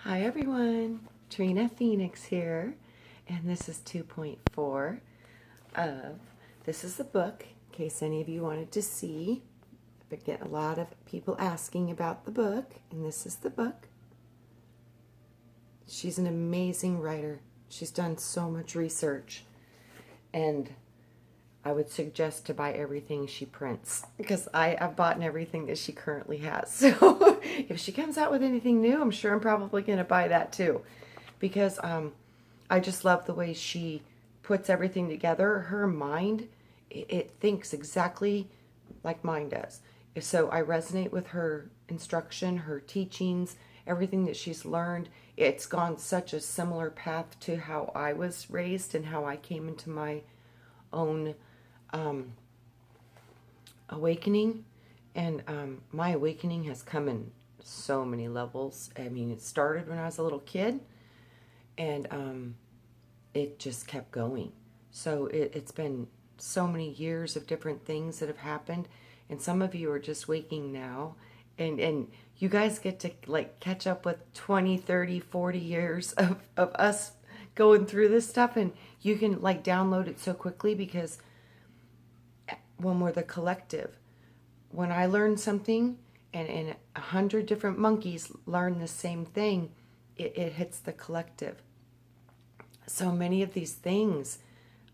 Hi everyone, Trina Phoenix here, and this is 2.4 of, this is the book, in case any of you wanted to see. I get a lot of people asking about the book, and this is the book. She's an amazing writer. She's done so much research, and I would suggest to buy everything she prints, because I've bought everything that she currently has. So if she comes out with anything new, I'm sure I'm probably going to buy that too, because I just love the way she puts everything together. Her mind, it thinks exactly like mine does. So I resonate with her instruction, her teachings, everything that she's learned. It's gone such a similar path to how I was raised and how I came into my own awakening. And my awakening has come in so many levels. I mean, it started when I was a little kid, and it just kept going. So it's been so many years of different things that have happened, and some of you are just waking now, and you guys get to like catch up with 20, 30, 40 years of us going through this stuff, and you can like download it so quickly, because when we're the collective, when I learn something and 100 different monkeys learn the same thing, it hits the collective. So many of these things,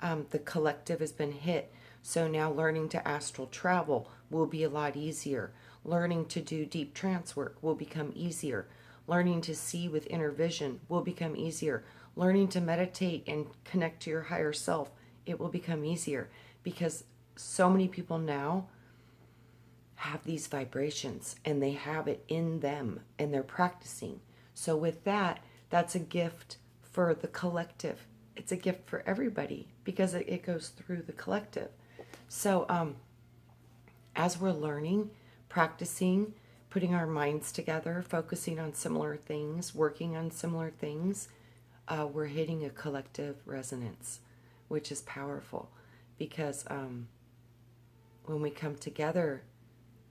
the collective has been hit. So now learning to astral travel will be a lot easier. Learning to do deep trance work will become easier. Learning to see with inner vision will become easier. Learning to meditate and connect to your higher self, it will become easier, because so many people now have these vibrations and they have it in them and they're practicing. So with that, that's a gift for the collective. It's a gift for everybody, because it goes through the collective. So as we're learning, practicing, putting our minds together, focusing on similar things, working on similar things, we're hitting a collective resonance, which is powerful, because when we come together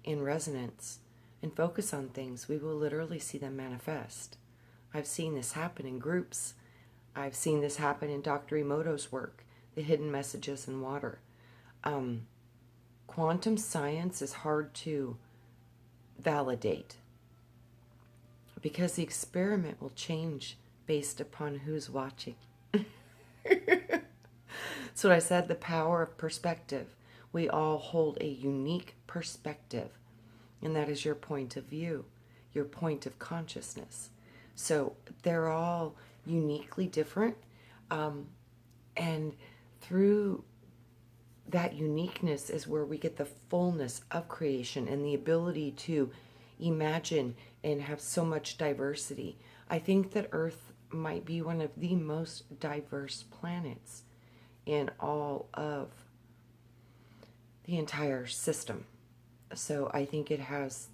in resonance and focus on things, we will literally see them manifest. I've seen this happen in groups. I've seen this happen in Dr. Emoto's work, The Hidden Messages in Water. Quantum science is hard to validate, because the experiment will change based upon who's watching. So I said, the power of perspective. We all hold a unique perspective, and that is your point of view, your point of consciousness. So they're all uniquely different, and through that uniqueness is where we get the fullness of creation and the ability to imagine and have so much diversity. I think that Earth might be one of the most diverse planets in all of the entire system. So I think it has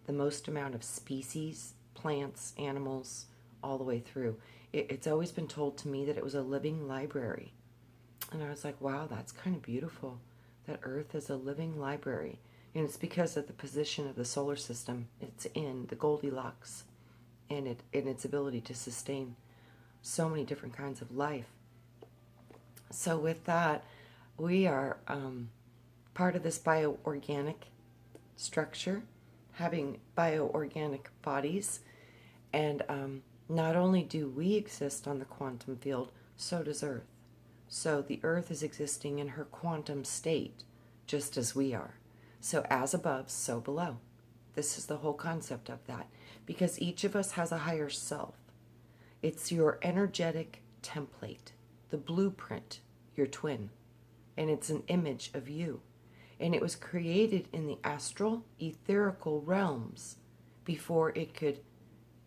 the most amount of species, plants, animals, all the way through. It's always been told to me that it was a living library. And I was like, wow, that's kind of beautiful, that Earth is a living library. And it's because of the position of the solar system. It's in the Goldilocks, and its ability to sustain so many different kinds of life. So with that, we are part of this bioorganic structure, having bioorganic bodies. And not only do we exist on the quantum field, so does Earth. So the Earth is existing in her quantum state, just as we are. So as above, so below. This is the whole concept of that, because each of us has a higher self. It's your energetic template, the blueprint, your twin, and it's an image of you. And it was created in the astral, etherical realms before it could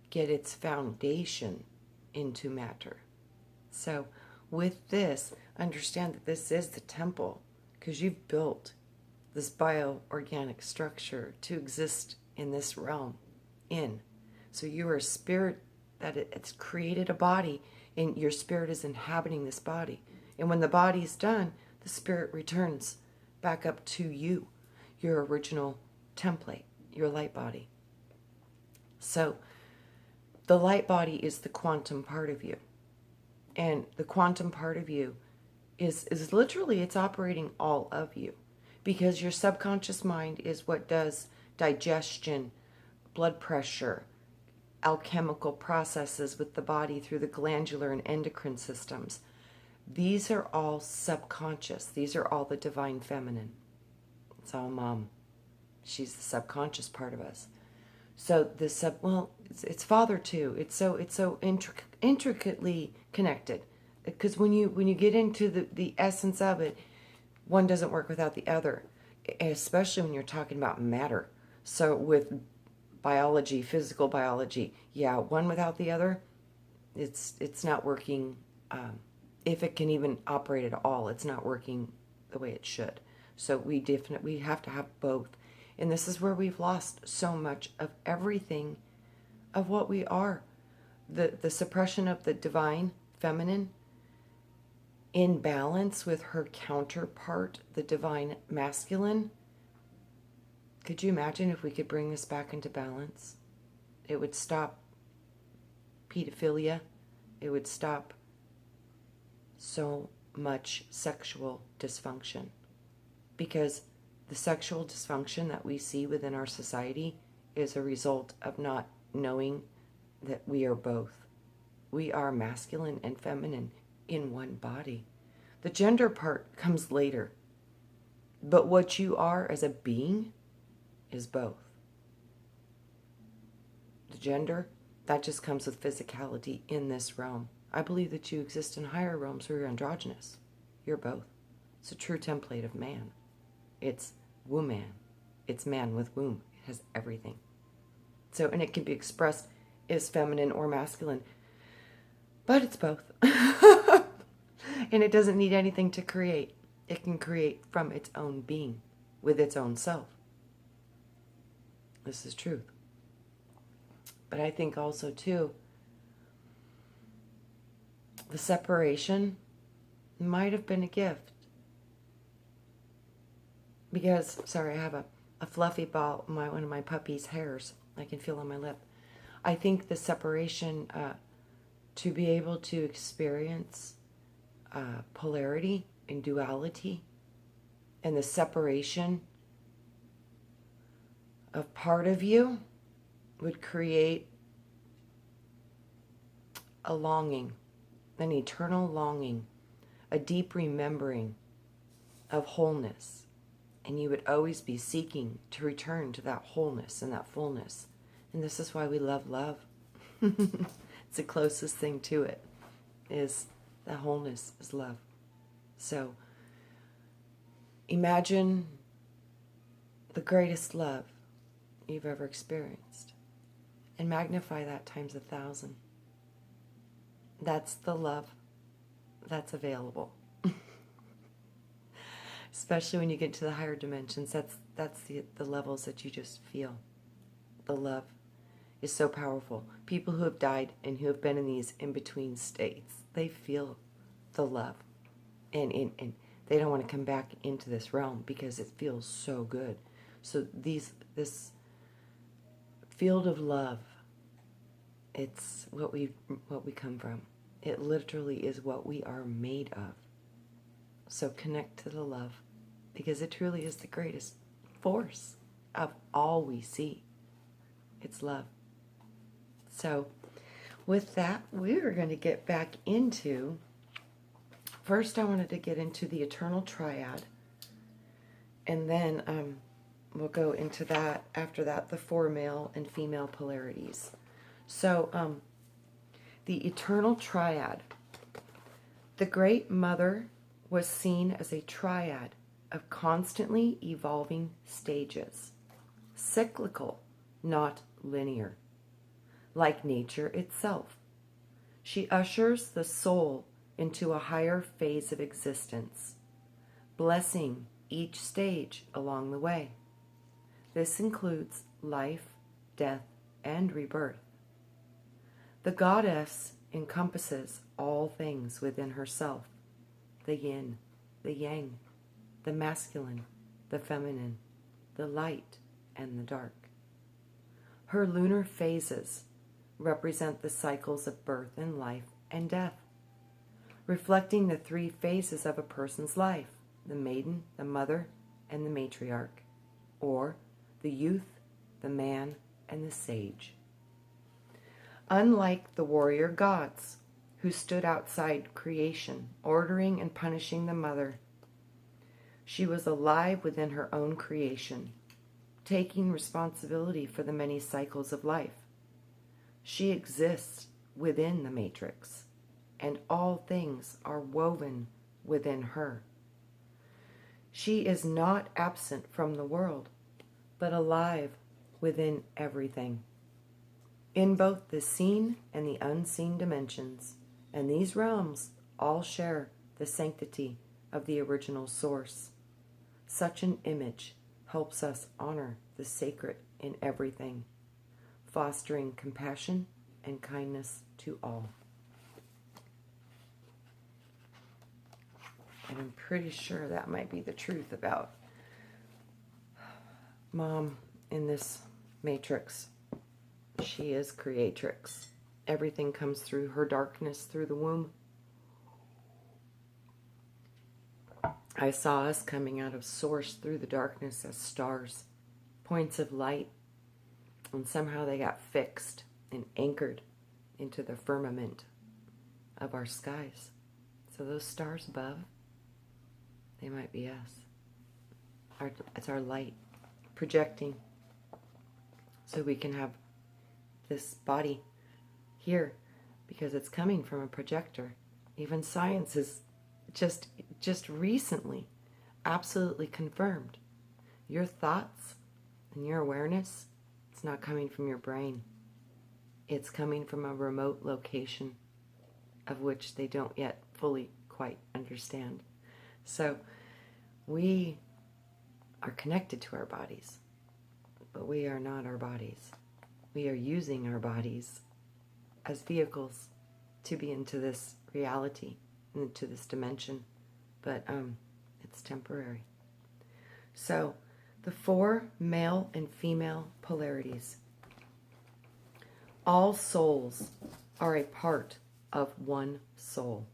get its foundation into matter. So with this, understand that this is the temple, because you've built this bioorganic structure to exist in this realm. So you are a spirit that it's created a body, and your spirit is inhabiting this body. And when the body is done, the spirit returns back up to you, your original template, your light body. So The light body is the quantum part of you. And the quantum part of you is literally, it's operating all of you. Because your subconscious mind is what does digestion, blood pressure, alchemical processes with the body through the glandular and endocrine systems. These are all subconscious. These are all the divine feminine. It's all mom. She's the subconscious part of us. So it's father too. It's so intricately connected. Because when you get into the essence of it, one doesn't work without the other, especially when you're talking about matter. So with biology, physical biology, yeah, one without the other, it's not working. If it can even operate at all, it's not working the way it should. So we have to have both. And this is where we've lost so much of everything of what we are. The suppression of the divine feminine in balance with her counterpart, the divine masculine. Could you imagine if we could bring this back into balance? It would stop pedophilia. It would stop so much sexual dysfunction. Because the sexual dysfunction that we see within our society is a result of not knowing that we are both. We are masculine and feminine in one body. The gender part comes later. But what you are as a being is both. The gender, that just comes with physicality in this realm. I believe that you exist in higher realms where you're androgynous. You're both. It's a true template of man. It's woman. It's man with womb. It has everything. So, and it can be expressed as feminine or masculine. But it's both. And it doesn't need anything to create. It can create from its own being, with its own self. This is truth. But I think also, too, the separation might have been a gift. Because, sorry, I have a fluffy ball, one of my puppy's hairs. I can feel on my lip. I think the separation, to be able to experience polarity and duality, and the separation of part of you would create a longing, an eternal longing, a deep remembering of wholeness. And you would always be seeking to return to that wholeness and that fullness. And this is why we love love. It's the closest thing to it, is that wholeness is love. So imagine the greatest love you've ever experienced, and magnify that times 1,000. That's the love that's available. Especially when you get to the higher dimensions, that's the levels that you just feel. The love is so powerful. People who have died and who have been in these in-between states, they feel the love. And they don't want to come back into this realm because it feels so good. So this field of love, it's what we come from. It literally is what we are made of. So connect to the love, because it truly is the greatest force of all we see. It's love. So with that, we're going to get back into, first I wanted to get into the eternal triad, and then we'll go into that, after that, the 4 male and female polarities. So the eternal triad, the Great Mother was seen as a triad of constantly evolving stages, cyclical, not linear, like nature itself. She ushers the soul into a higher phase of existence, blessing each stage along the way. This includes life, death, and rebirth. The goddess encompasses all things within herself: the yin, the yang, the masculine, the feminine, the light, and the dark. Her lunar phases represent the cycles of birth and life and death, reflecting the three phases of a person's life: the maiden, the mother, and the matriarch, or the youth, the man, and the sage. Unlike the warrior gods, who stood outside creation, ordering and punishing the mother, she was alive within her own creation, taking responsibility for the many cycles of life. She exists within the matrix, and all things are woven within her. She is not absent from the world, but alive within everything, in both the seen and the unseen dimensions, and these realms all share the sanctity of the original source. Such an image helps us honor the sacred in everything, fostering compassion and kindness to all. And I'm pretty sure that might be the truth about Mom in this matrix. She is creatrix. Everything comes through her darkness, through the womb. I saw us coming out of source through the darkness as stars, points of light, and somehow they got fixed and anchored into the firmament of our skies. So those stars above, they might be us. It's our light projecting so we can have this body here, because it's coming from a projector. Even science has just recently absolutely confirmed your thoughts and your awareness, it's not coming from your brain. It's coming from a remote location of which they don't yet fully quite understand. So we are connected to our bodies, but we are not our bodies. We are using our bodies as vehicles to be into this reality, into this dimension, but it's temporary. So the 4 male and female polarities. All souls are a part of one soul,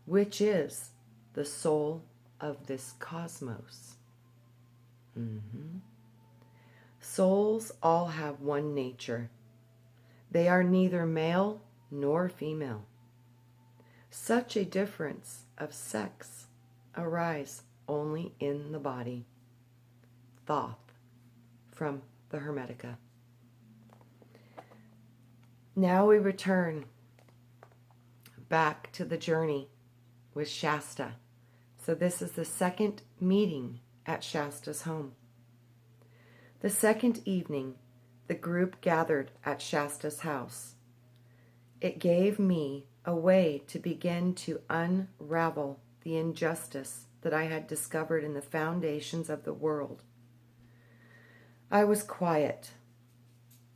which is the soul of this cosmos. Souls all have one nature. They are neither male nor female. Such a difference of sex arises only in the body. Thoth, from the Hermetica. Now we return back to the journey with Shasta. So this is the second meeting at Shasta's home. The second evening, the group gathered at Shasta's house. It gave me a way to begin to unravel the injustice that I had discovered in the foundations of the world. I was quiet.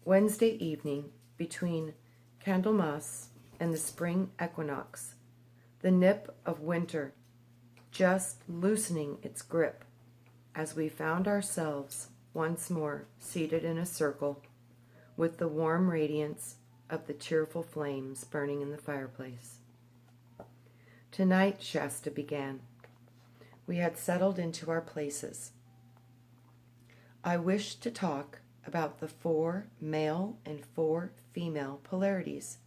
Wednesday evening, between Candlemas and the spring equinox, the nip of winter just loosening its grip, as we found ourselves once more seated in a circle with the warm radiance of the cheerful flames burning in the fireplace. Tonight, Shasta began. We had settled into our places. I wished to talk about the 4 male and 4 female polarities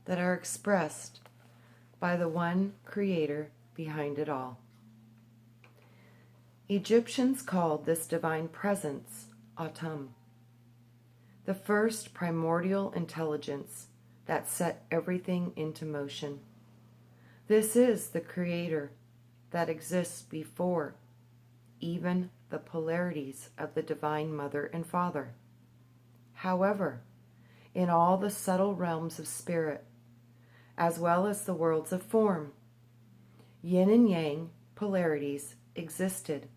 that are expressed by the one creator behind it all. Egyptians called this divine presence Atum, the first primordial intelligence that set everything into motion. This is the creator that exists before even the polarities of the Divine Mother and Father. However, in all the subtle realms of spirit, as well as the worlds of form, yin and yang polarities existed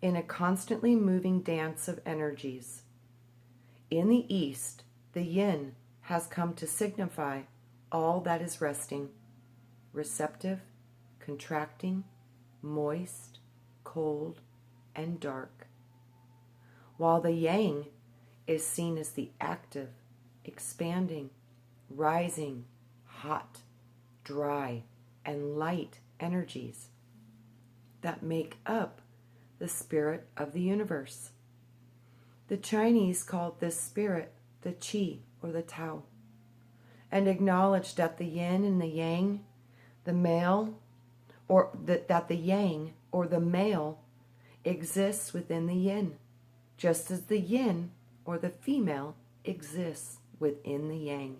in a constantly moving dance of energies. In the East, the yin has come to signify all that is resting, receptive, contracting, moist, cold, and dark, while the yang is seen as the active, expanding, rising, hot, dry, and light energies that make up the spirit of the universe. The Chinese called this spirit the Qi, or the Tao, and acknowledged that the yin and the yang, the male, or that the yang, or the male, exists within the yin, just as the yin, or the female, exists within the yang.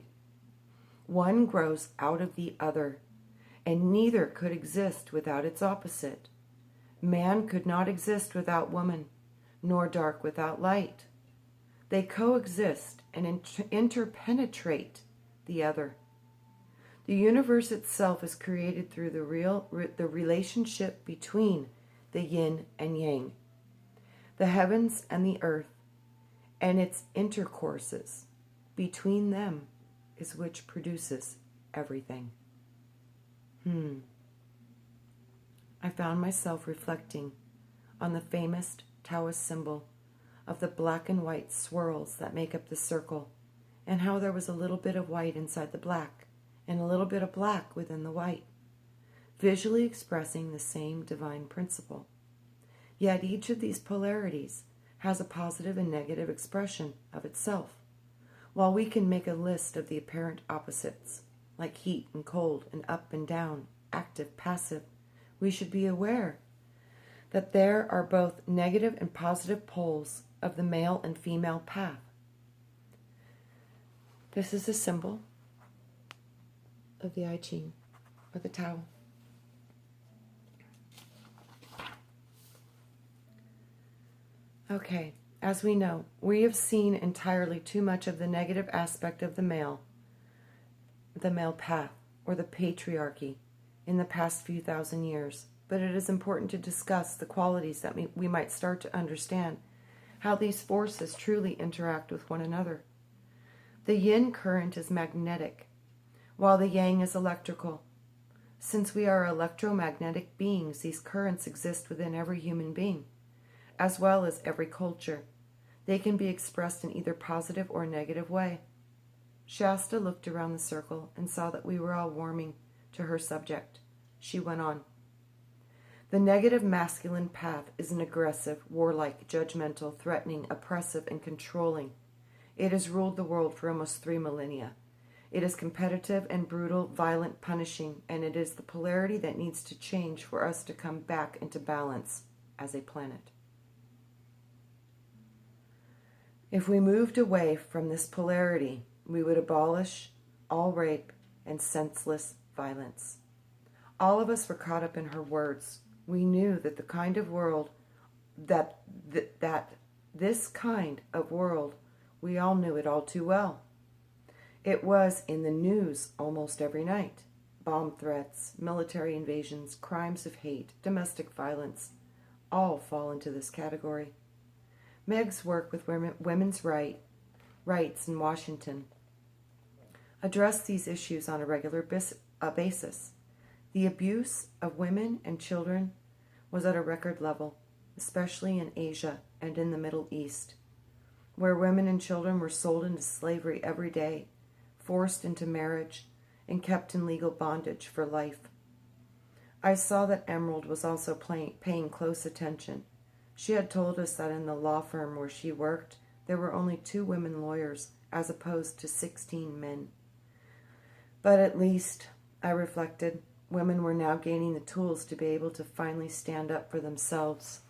One grows out of the other, and neither could exist without its opposite. Man could not exist without woman, nor dark without light. They coexist and interpenetrate the other. The universe itself is created through the relationship between the yin and yang, the heavens and the earth, and its intercourses between them is which produces everything. I found myself reflecting on the famous Taoist symbol of the black and white swirls that make up the circle, and how there was a little bit of white inside the black and a little bit of black within the white, visually expressing the same divine principle. Yet each of these polarities has a positive and negative expression of itself. While we can make a list of the apparent opposites, like heat and cold and up and down, active, passive, we should be aware that there are both negative and positive poles of the male and female path. This is a symbol of the I Ching, or the Tao. Okay, as we know, we have seen entirely too much of the negative aspect of the male path, or the patriarchy, in the past few thousand years. But it is important to discuss the qualities that we might start to understand how these forces truly interact with one another. The yin current is magnetic, while the yang is electrical. Since we are electromagnetic beings, these currents exist within every human being, as well as every culture. They can be expressed in either positive or negative way. Shasta looked around the circle and saw that we were all warming to her subject. She went on. The negative masculine path is an aggressive, warlike, judgmental, threatening, oppressive, and controlling. It has ruled the world for almost 3 millennia. It is competitive and brutal, violent, punishing, and it is the polarity that needs to change for us to come back into balance as a planet. If we moved away from this polarity, we would abolish all rape and senseless violence. All of us were caught up in her words. We knew that the kind of world, this kind of world, we all knew it all too well. It was in the news almost every night. Bomb threats, military invasions, crimes of hate, domestic violence, all fall into this category. Meg's work with women's rights in Washington addressed these issues on a regular basis. The abuse of women and children was at a record level, especially in Asia and in the Middle East, where women and children were sold into slavery every day, forced into marriage, and kept in legal bondage for life. I saw that Emerald was also paying close attention. She had told us that in the law firm where she worked, there were only 2 women lawyers as opposed to 16 men. But at least, I reflected, women were now gaining the tools to be able to finally stand up for themselves.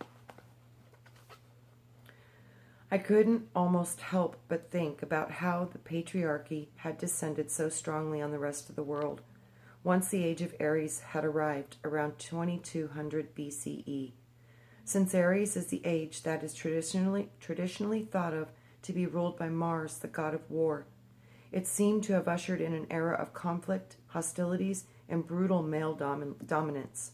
I couldn't almost help but think about how the patriarchy had descended so strongly on the rest of the world once the age of Aries had arrived around 2200 BCE. Since Aries is the age that is traditionally thought of to be ruled by Mars, the god of war, it seemed to have ushered in an era of conflict, hostilities, and brutal male dominance.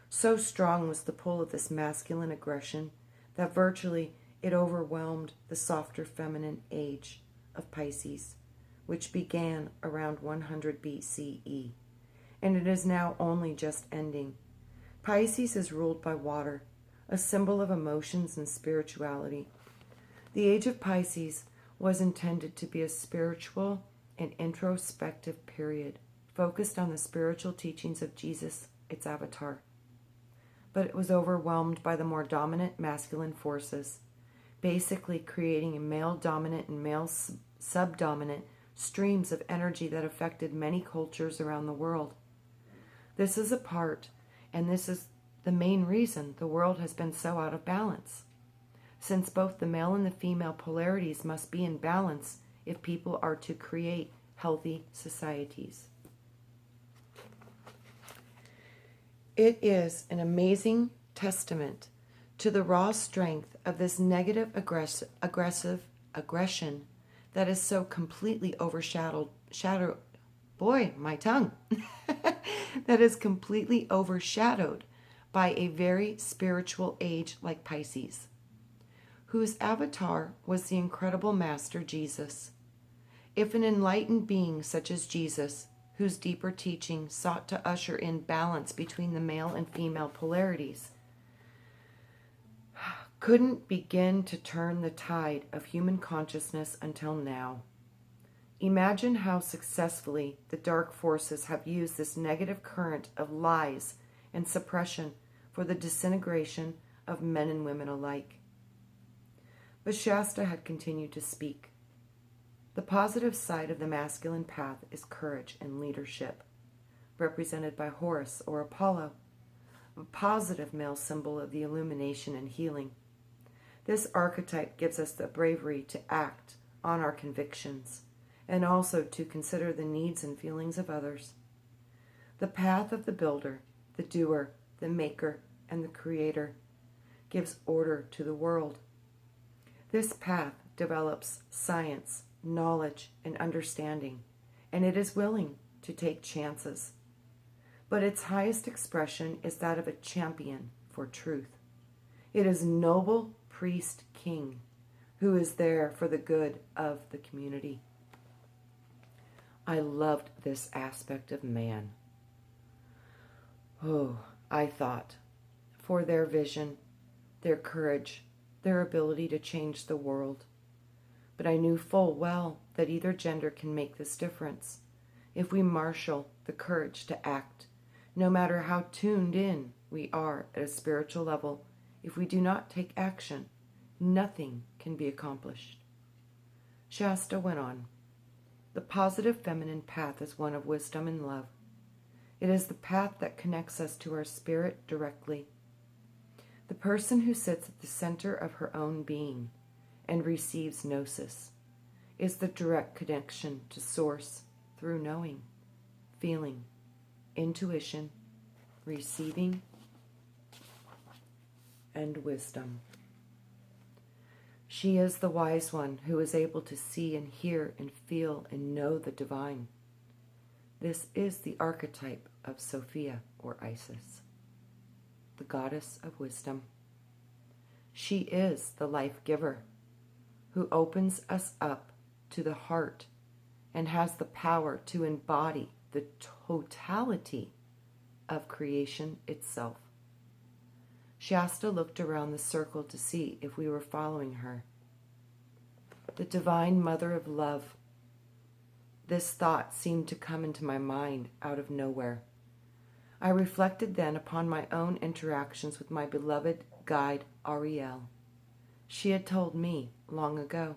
So strong was the pull of this masculine aggression that virtually it overwhelmed the softer feminine age of Pisces, which began around 100 BCE, and it is now only just ending. Pisces is ruled by water, a symbol of emotions and spirituality. The age of Pisces was intended to be a spiritual and introspective period focused on the spiritual teachings of Jesus, its avatar. But it was overwhelmed by the more dominant masculine forces, basically creating a male-dominant and male-subdominant streams of energy that affected many cultures around the world. This is a part, and this is the main reason the world has been so out of balance, since both the male and the female polarities must be in balance if people are to create healthy societies. It is an amazing testament to the raw strength of this negative aggressive aggression that is so completely that is completely overshadowed by a very spiritual age like Pisces, whose avatar was the incredible Master Jesus. If an enlightened being such as Jesus, whose deeper teaching sought to usher in balance between the male and female polarities, couldn't begin to turn the tide of human consciousness until now, imagine how successfully the dark forces have used this negative current of lies and suppression for the disintegration of men and women alike. But Shasta had continued to speak. The positive side of the masculine path is courage and leadership, represented by Horus or Apollo, a positive male symbol of the illumination and healing. This archetype gives us the bravery to act on our convictions and also to consider the needs and feelings of others. The path of the builder, the doer, the maker, and the creator gives order to the world. This path develops science, knowledge, and understanding, and it is willing to take chances. But its highest expression is that of a champion for truth. It is noble priest king who is there for the good of the community. I loved this aspect of man. Oh, I thought, for their vision, their courage, their ability to change the world. But I knew full well that either gender can make this difference if we marshal the courage to act, no matter how tuned in we are at a spiritual level. If we do not take action, nothing can be accomplished. Shasta went on. The positive feminine path is one of wisdom and love. It is the path that connects us to our spirit directly. The person who sits at the center of her own being and receives gnosis is the direct connection to source through knowing, feeling, intuition, receiving, and wisdom. She is the wise one who is able to see and hear and feel and know the divine. This is the archetype of Sophia or Isis, the goddess of wisdom. She is the life giver who opens us up to the heart and has the power to embody the totality of creation itself. Shasta looked around the circle to see if we were following her. The divine mother of love. This thought seemed to come into my mind out of nowhere. I reflected then upon my own interactions with my beloved guide, Ariel. She had told me long ago,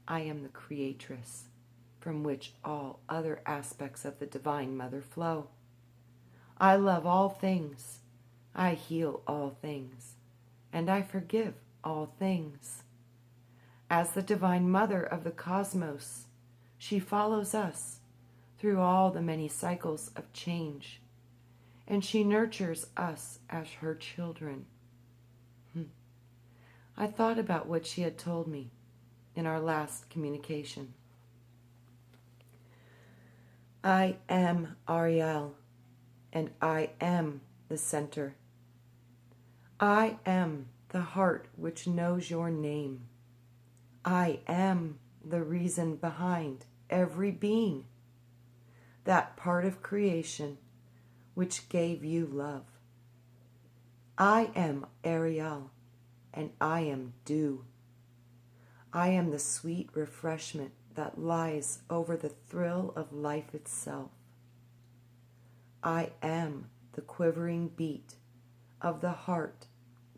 I am the creatress, from which all other aspects of the Divine Mother flow. I love all things, I heal all things, and I forgive all things. As the Divine Mother of the cosmos, she follows us through all the many cycles of change, and she nurtures us as her children. I thought about what she had told me in our last communication. I am Ariel, and I am the center. I am the heart which knows your name. I am the reason behind every being, that part of creation which gave you love. I am Ariel, and I am dew. I am the sweet refreshment that lies over the thrill of life itself. I am the quivering beat of the heart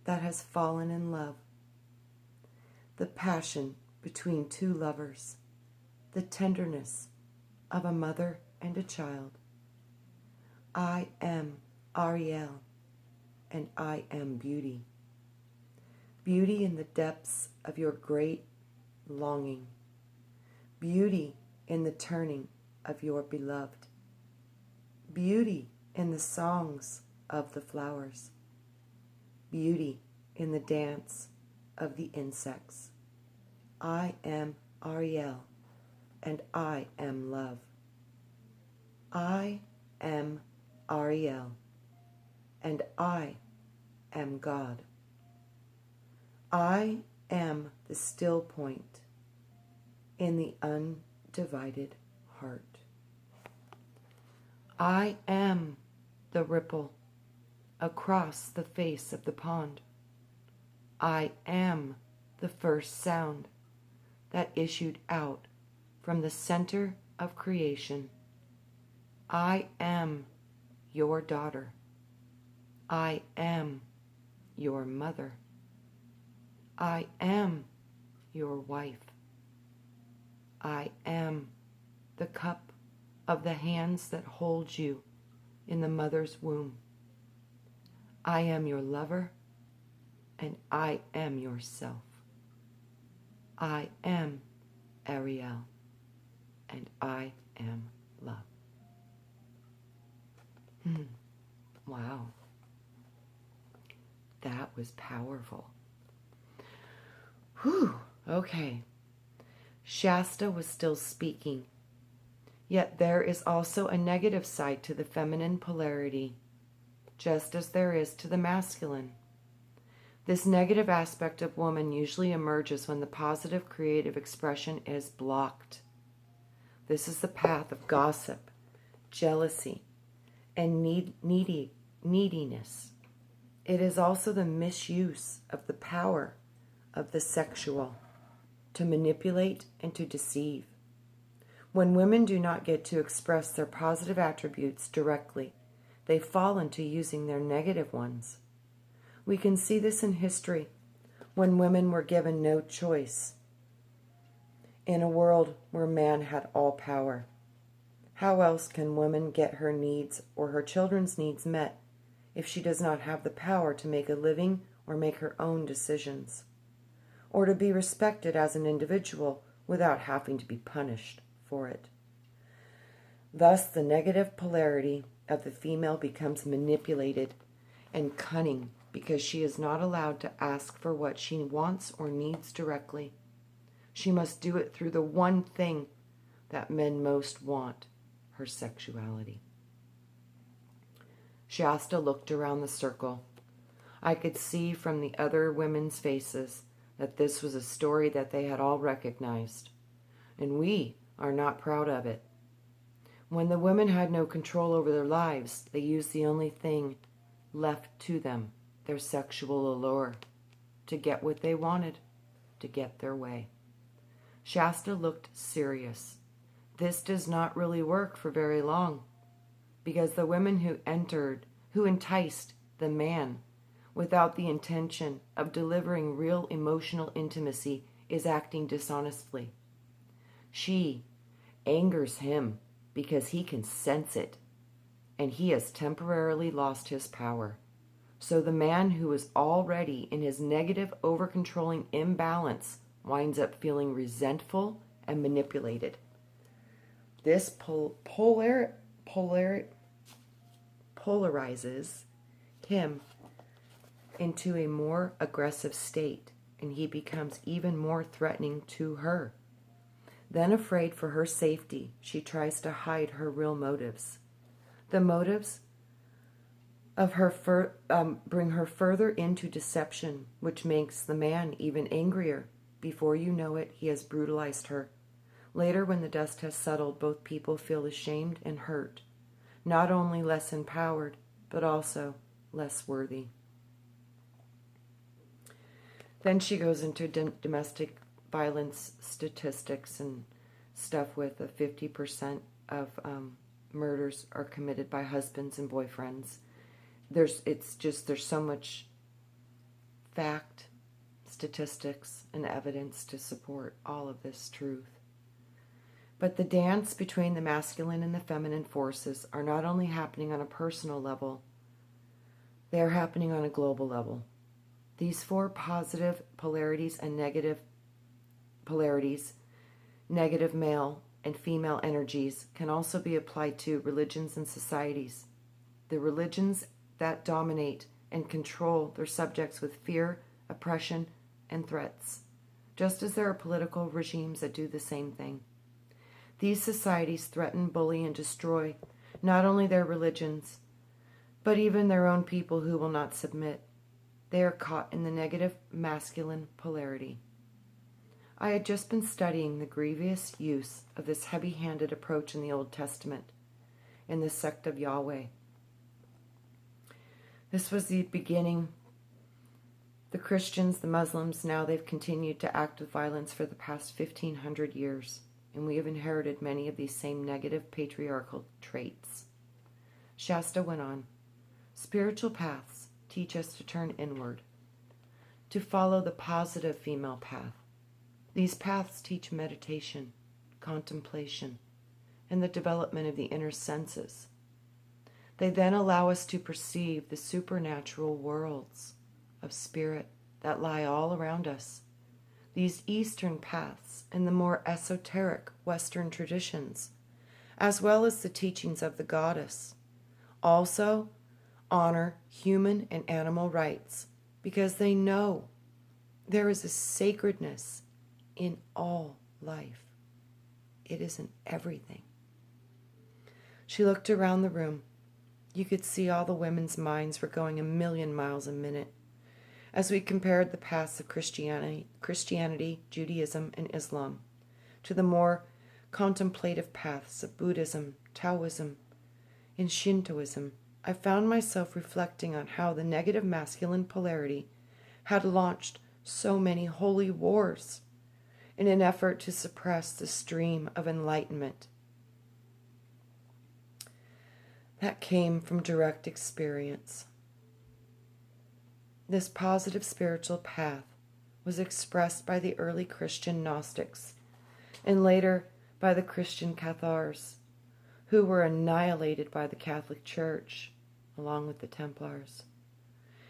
that has fallen in love, the passion between two lovers, the tenderness of a mother and a child. I am Ariel, and I am beauty. Beauty in the depths of your great longing. Beauty in the turning of your beloved. Beauty in the songs of the flowers. Beauty in the dance of the insects. I am Ariel, and I am love. I am Ariel, and I am God. I am the still point in the undivided heart. I am the ripple across the face of the pond. I am the first sound that issued out from the center of creation. I am your daughter. I am your mother. I am your wife. I am the cup of the hands that hold you in the mother's womb. I am your lover, and I am yourself. I am Ariel, and I am love. Wow. That was powerful. Whew, okay. Shasta was still speaking. Yet there is also a negative side to the feminine polarity, just as there is to the masculine. This negative aspect of woman usually emerges when the positive creative expression is blocked. This is the path of gossip, jealousy, and neediness. It is also the misuse of the power of the sexual to manipulate and to deceive. When women do not get to express their positive attributes directly, they fall into using their negative ones. We can see this in history when women were given no choice in a world where man had all power. How else can woman get her needs or her children's needs met if she does not have the power to make a living or make her own decisions, or to be respected as an individual without having to be punished for it? Thus, the negative polarity of the female becomes manipulated and cunning because she is not allowed to ask for what she wants or needs directly. She must do it through the one thing that men most want, her sexuality. Shasta looked around the circle. I could see from the other women's faces that this was a story that they had all recognized, and we are not proud of it. When the women had no control over their lives, they used the only thing left to them, their sexual allure, to get what they wanted, to get their way. Shasta looked serious. This does not really work for very long, because the women who enticed the man without the intention of delivering real emotional intimacy is acting dishonestly. She angers him because he can sense it, and he has temporarily lost his power. So the man who is already in his negative, over-controlling imbalance winds up feeling resentful and manipulated. This polarizes him into a more aggressive state, and he becomes even more threatening to her. Then, afraid for her safety, she tries to hide her real motives. The motives of her bring her further into deception, which makes the man even angrier. Before you know it, he has brutalized her. Later, when the dust has settled, both people feel ashamed and hurt, not only less empowered, but also less worthy. Then she goes into domestic violence statistics and stuff with 50% of murders are committed by husbands and boyfriends. There's so much fact, statistics, and evidence to support all of this truth. But the dance between the masculine and the feminine forces are not only happening on a personal level, they are happening on a global level. These 4 positive polarities and negative polarities, negative male and female energies, can also be applied to religions and societies. The religions that dominate and control their subjects with fear, oppression, and threats, just as there are political regimes that do the same thing. These societies threaten, bully, and destroy not only their religions, but even their own people who will not submit. They are caught in the negative masculine polarity. I had just been studying the grievous use of this heavy-handed approach in the Old Testament, in the sect of Yahweh. This was the beginning. The Christians, the Muslims, now they've continued to act with violence for the past 1,500 years, and we have inherited many of these same negative patriarchal traits. Shasta went on, spiritual paths teach us to turn inward, to follow the positive female path. These paths teach meditation, contemplation, and the development of the inner senses. They then allow us to perceive the supernatural worlds of spirit that lie all around us. These Eastern paths and the more esoteric Western traditions, as well as the teachings of the goddess, also honor human and animal rights because they know there is a sacredness in all life. It is in everything. She looked around the room. You could see all the women's minds were going 1,000,000 miles a minute as we compared the paths of Christianity, Judaism, and Islam to the more contemplative paths of Buddhism, Taoism, and Shintoism. I found myself reflecting on how the negative masculine polarity had launched so many holy wars in an effort to suppress the stream of enlightenment that came from direct experience. This positive spiritual path was expressed by the early Christian Gnostics and later by the Christian Cathars, who were annihilated by the Catholic Church, along with the Templars.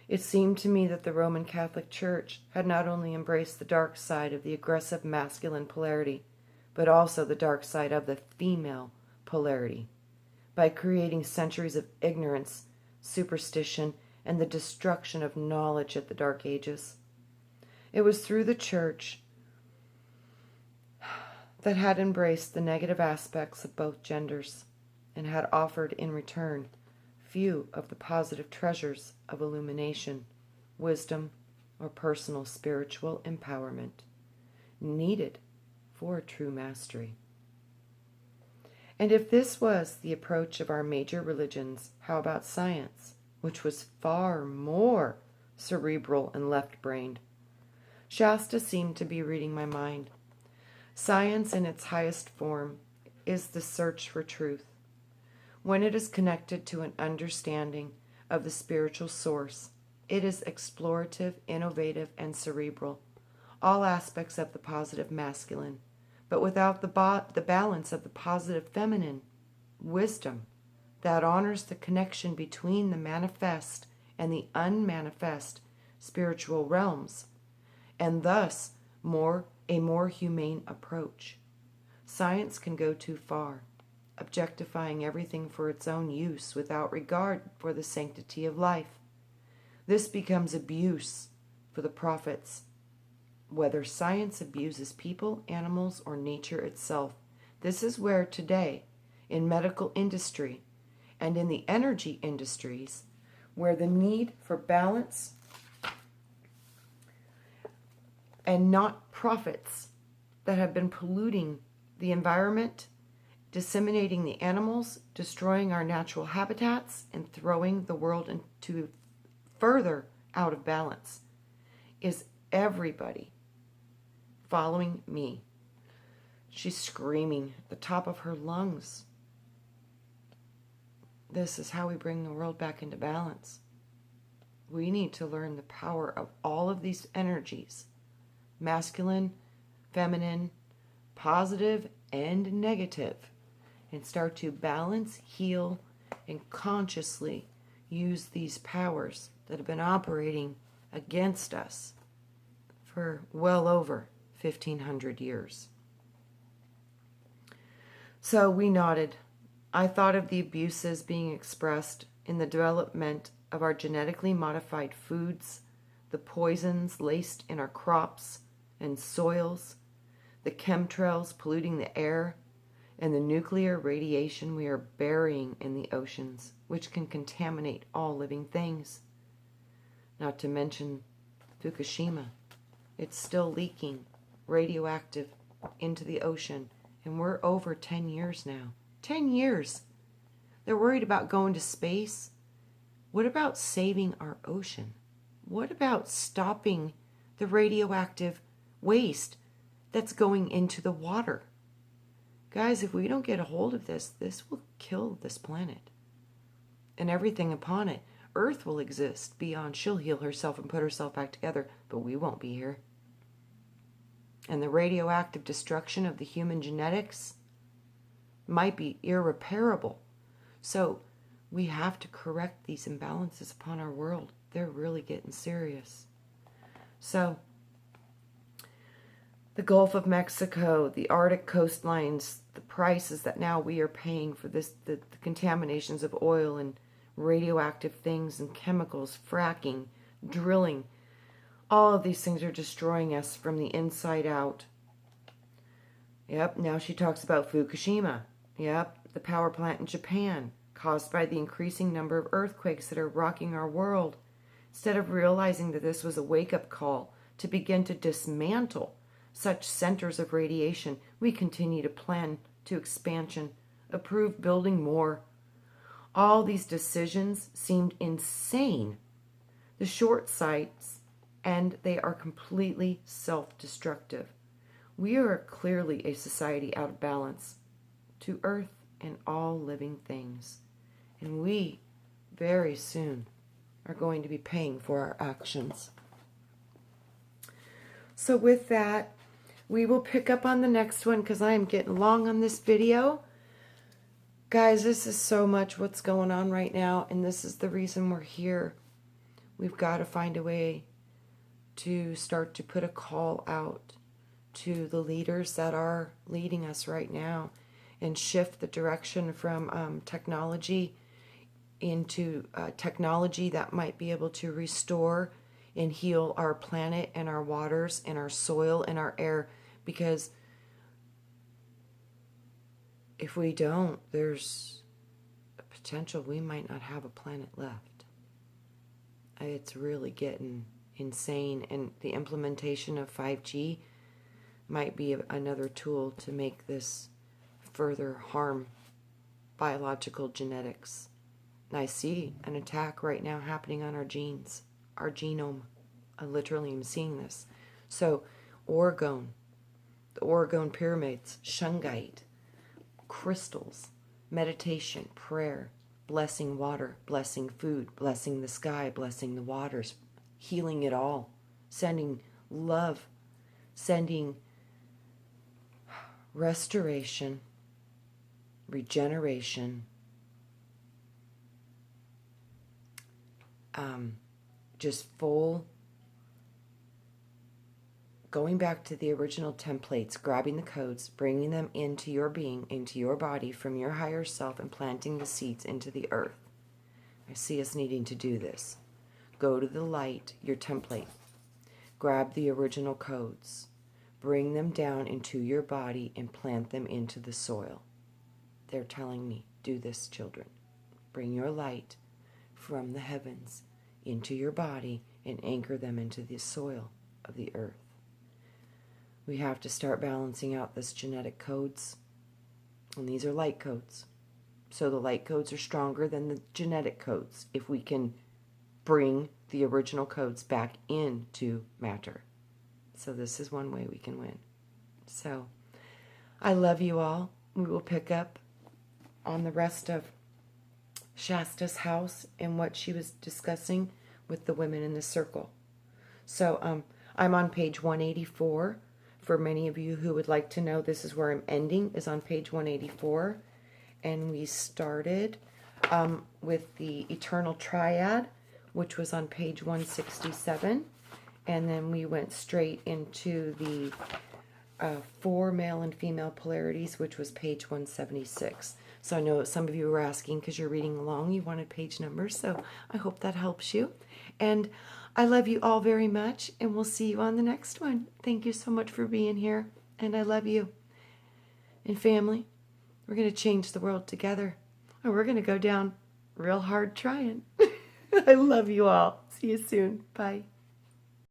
It seemed to me that the Roman Catholic Church had not only embraced the dark side of the aggressive masculine polarity, but also the dark side of the female polarity, by creating centuries of ignorance, superstition, and the destruction of knowledge at the Dark Ages. It was through the Church that had embraced the negative aspects of both genders and had offered in return few of the positive treasures of illumination, wisdom, or personal spiritual empowerment needed for true mastery. And if this was the approach of our major religions, how about science, which was far more cerebral and left-brained? Shasta seemed to be reading my mind. Science in its highest form is the search for truth. When it is connected to an understanding of the spiritual source, it is explorative, innovative, and cerebral, all aspects of the positive masculine, but without the balance of the positive feminine, wisdom, that honors the connection between the manifest and the unmanifest spiritual realms, and thus a more humane approach. Science can go too far, objectifying everything for its own use without regard for the sanctity of life. This becomes abuse for the prophets. Whether science abuses people, animals, or nature itself, this is where today, in medical industry and in the energy industries, where the need for balance and not profits that have been polluting the environment, disseminating the animals, destroying our natural habitats, and throwing the world into further out of balance, is everybody following me. She's screaming at the top of her lungs. This is how we bring the world back into balance. We need to learn the power of all of these energies, masculine, feminine, positive, and negative, and start to balance, heal, and consciously use these powers that have been operating against us for well over 1,500 years. So we nodded. I thought of the abuses being expressed in the development of our genetically modified foods, the poisons laced in our crops and soils, the chemtrails polluting the air, and the nuclear radiation we are burying in the oceans, which can contaminate all living things. Not to mention Fukushima. It's still leaking radioactive into the ocean, and we're over 10 years now. 10 years. They're worried about going to space. What about saving our ocean? What about stopping the radioactive waste that's going into the water? Guys, if we don't get a hold of this, this will kill this planet and everything upon it. Earth will exist beyond. She'll heal herself and put herself back together, but we won't be here. And the radioactive destruction of the human genetics might be irreparable. So we have to correct these imbalances upon our world. They're really getting serious. So the Gulf of Mexico, the Arctic coastlines, the prices that now we are paying for this, the contaminations of oil and radioactive things and chemicals, fracking, drilling, all of these things are destroying us from the inside out. Yep, now she talks about Fukushima. Yep, the power plant in Japan, caused by the increasing number of earthquakes that are rocking our world. Instead of realizing that this was a wake-up call to begin to dismantle such centers of radiation, we continue to plan to expansion, approve building more. All these decisions seemed insane. The short sights, and they are completely self-destructive. We are clearly a society out of balance to Earth and all living things. And we, very soon, are going to be paying for our actions. So with that, we will pick up on the next one because I am getting long on this video. Guys, this is so much what's going on right now, and this is the reason we're here. We've got to find a way to start to put a call out to the leaders that are leading us right now and shift the direction from technology into technology that might be able to restore and heal our planet and our waters and our soil and our air, because if we don't, there's a potential we might not have a planet left. It's really getting insane, and the implementation of 5G might be another tool to make this further harm biological genetics. And I see an attack right now happening on our genes, our genome. I literally am seeing this. So orgone, the orgone pyramids, shungite, crystals, meditation, prayer, blessing water, blessing food, blessing the sky, blessing the waters, healing it all, sending love, sending restoration, regeneration, just full, going back to the original templates, grabbing the codes, bringing them into your being, into your body from your higher self, and planting the seeds into the earth. I see us needing to do this. Go to the light, your template. Grab the original codes. Bring them down into your body and plant them into the soil. They're telling me, do this, children. Bring your light from the heavens into your body and anchor them into the soil of the earth. We have to start balancing out this genetic codes. And these are light codes. So the light codes are stronger than the genetic codes if we can bring the original codes back into matter. So this is one way we can win. So I love you all. We will pick up on the rest of Shasta's house and what she was discussing with the women in the circle. So I'm on page 184. For many of you who would like to know, this is where I'm ending, is on page 184. And we started with the eternal triad, which was on page 167. And then we went straight into the 4 male and female polarities, which was page 176. So I know some of you were asking because you're reading along, you wanted page numbers, so I hope that helps you. And I love you all very much, and we'll see you on the next one. Thank you so much for being here, and I love you. And family, we're going to change the world together, and we're going to go down real hard trying. I love you all. See you soon. Bye.